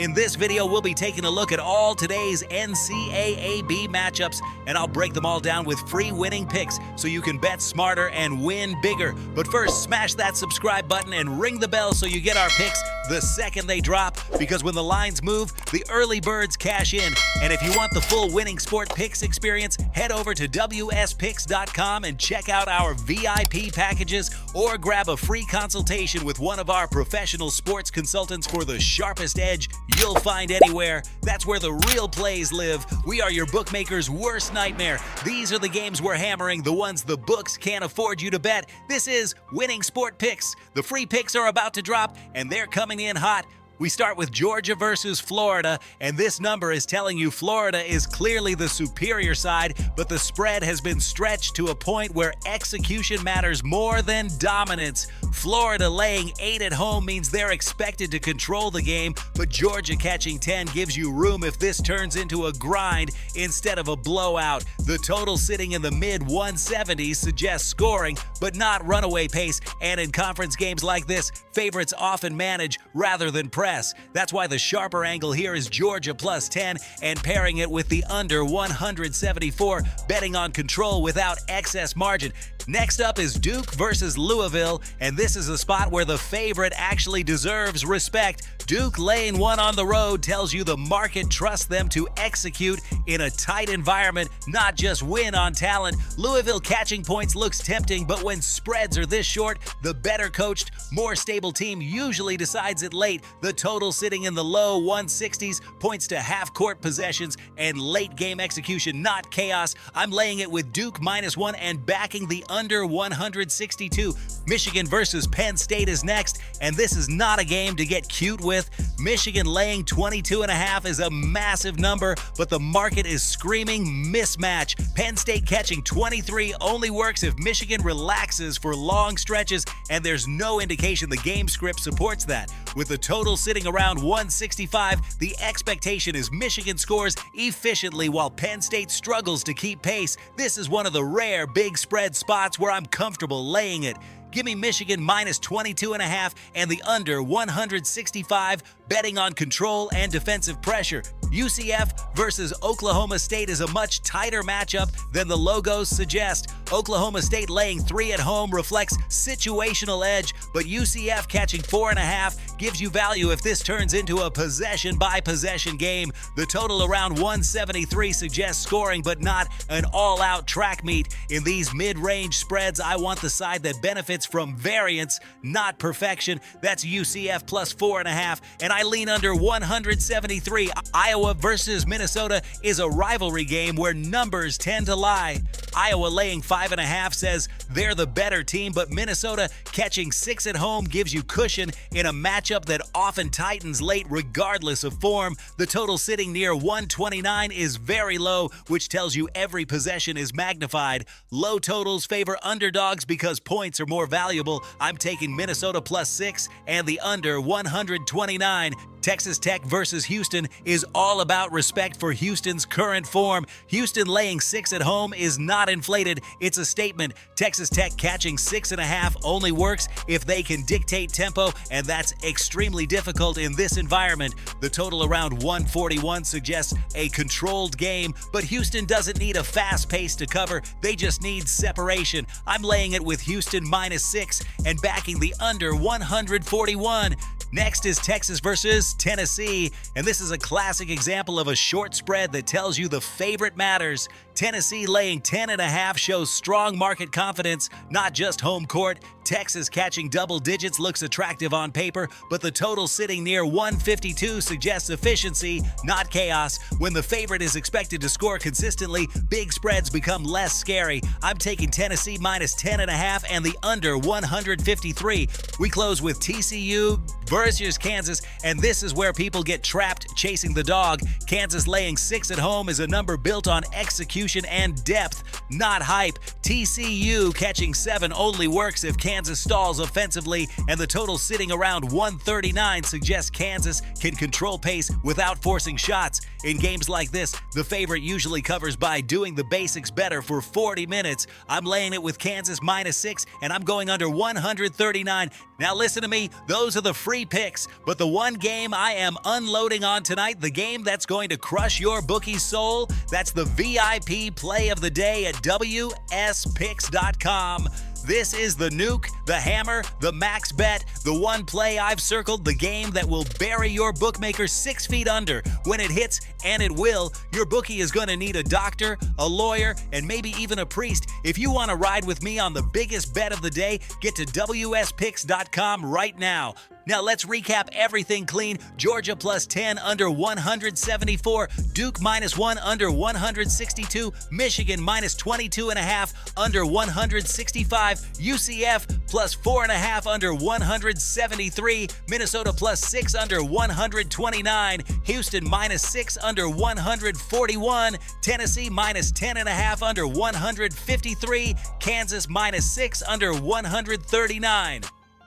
In this video, we'll be taking a look at all today's NCAAB matchups, and I'll break them all down with free winning picks so you can bet smarter and win bigger. But first, smash that subscribe button and ring the bell so you get our picks the second they drop, because when the lines move, the early birds cash in. And if you want the full winning sport picks experience, head over to wspicks.com and check out our VIP packages, or grab a free consultation with one of our professional sports consultants for the sharpest edge you'll find anywhere. That's where the real plays live. We are your bookmaker's worst nightmare. These are the games we're hammering, the ones the books can't afford you to bet. This is Winning Sport Picks. The free picks are about to drop, and they're coming in hot. We start with Georgia versus Florida, and this number is telling you Florida is clearly the superior side, but the spread has been stretched to a point where execution matters more than dominance. Florida laying 8 at home means they're expected to control the game, but Georgia catching 10 gives you room if this turns into a grind instead of a blowout. The total sitting in the mid-170s suggests scoring, but not runaway pace, and in conference games like this, favorites often manage rather than press. That's why the sharper angle here is Georgia plus 10 and pairing it with the under 174, betting on control without excess margin. Next up is Duke versus Louisville, and this is a spot where the favorite actually deserves respect. Duke laying 1 on the road tells you the market trusts them to execute in a tight environment, not just win on talent. Louisville catching points looks tempting, but when spreads are this short, the better coached, more stable team usually decides it late. The total sitting in the low 160s points to half-court possessions and late-game execution, not chaos. I'm laying it with Duke -1 and backing the under 162. Michigan versus Penn State is next, and this is not a game to get cute with. Michigan laying 22.5 is a massive number, but the market is screaming mismatch. Penn State catching 23 only works if Michigan relaxes for long stretches, and there's no indication the game script supports that. With the total sitting around 165, the expectation is Michigan scores efficiently while Penn State struggles to keep pace. This is one of the rare big spread spots where I'm comfortable laying it. Give me Michigan -22.5 and the under 165, betting on control and defensive pressure. UCF versus Oklahoma State is a much tighter matchup than the logos suggest. Oklahoma State laying 3 at home reflects situational edge, but UCF catching 4.5 gives you value if this turns into a possession-by-possession game. The total around 173 suggests scoring, but not an all-out track meet. In these mid-range spreads, I want the side that benefits from variance, not perfection. That's UCF plus 4.5, and I lean under 173. Iowa versus Minnesota is a rivalry game where numbers tend to lie. Iowa laying 5.5 says they're the better team, but Minnesota catching 6 at home gives you cushion in a matchup that often tightens late regardless of form. The total sitting near 129 is very low, which tells you every possession is magnified. Low totals favor underdogs because points are more valuable. I'm taking Minnesota plus 6 and the under 129. Texas Tech versus Houston is all about respect for Houston's current form. Houston laying 6 at home is not inflated. It's a statement. Texas Tech catching 6.5 only works if they can dictate tempo, and that's extremely difficult in this environment. The total around 141 suggests a controlled game, but Houston doesn't need a fast pace to cover. They just need separation. I'm laying it with Houston -6 and backing the under 141. Next is Texas versus Tennessee, and this is a classic example of a short spread that tells you the favorite matters. Tennessee laying 10.5 shows strong market confidence, not just home court. Texas catching double digits looks attractive on paper, but the total sitting near 152 suggests efficiency, not chaos. When the favorite is expected to score consistently, big spreads become less scary. I'm taking Tennessee -10.5 and the under 153. We close with TCU versus Kansas, and this is where people get trapped chasing the dog. Kansas laying 6 at home is a number built on execution and depth. not hype. TCU catching 7 only works if Kansas stalls offensively, and the total sitting around 139 suggests Kansas can control pace without forcing shots. In games like this, the favorite usually covers by doing the basics better for 40 minutes. I'm laying it with Kansas -6, and I'm going under 139. Now listen to me, those are the free picks, but the one game I am unloading on tonight, the game that's going to crush your bookie's soul, that's the VIP play of the day at WSPicks.com. This is the nuke, the hammer, the max bet, the one play I've circled, the game that will bury your bookmaker 6 feet under. When it hits, and it will, your bookie is going to need a doctor, a lawyer, and maybe even a priest. If you want to ride with me on the biggest bet of the day, get to WSPicks.com right now. Now let's recap everything clean. Georgia +10 under 174, Duke -1 under 162, Michigan -22.5 under 165, UCF +4.5 under 173, Minnesota +6 under 129, Houston -6 under 141, Tennessee -10.5 under 153, Kansas -6 under 139.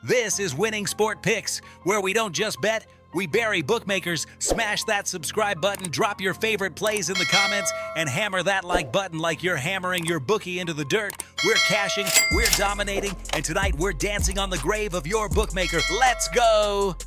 This is Winning Sport Picks, where we don't just bet, we bury bookmakers. Smash that subscribe button, drop your favorite plays in the comments, and hammer that like button like you're hammering your bookie into the dirt. We're cashing, we're dominating, and tonight we're dancing on the grave of your bookmaker. Let's go!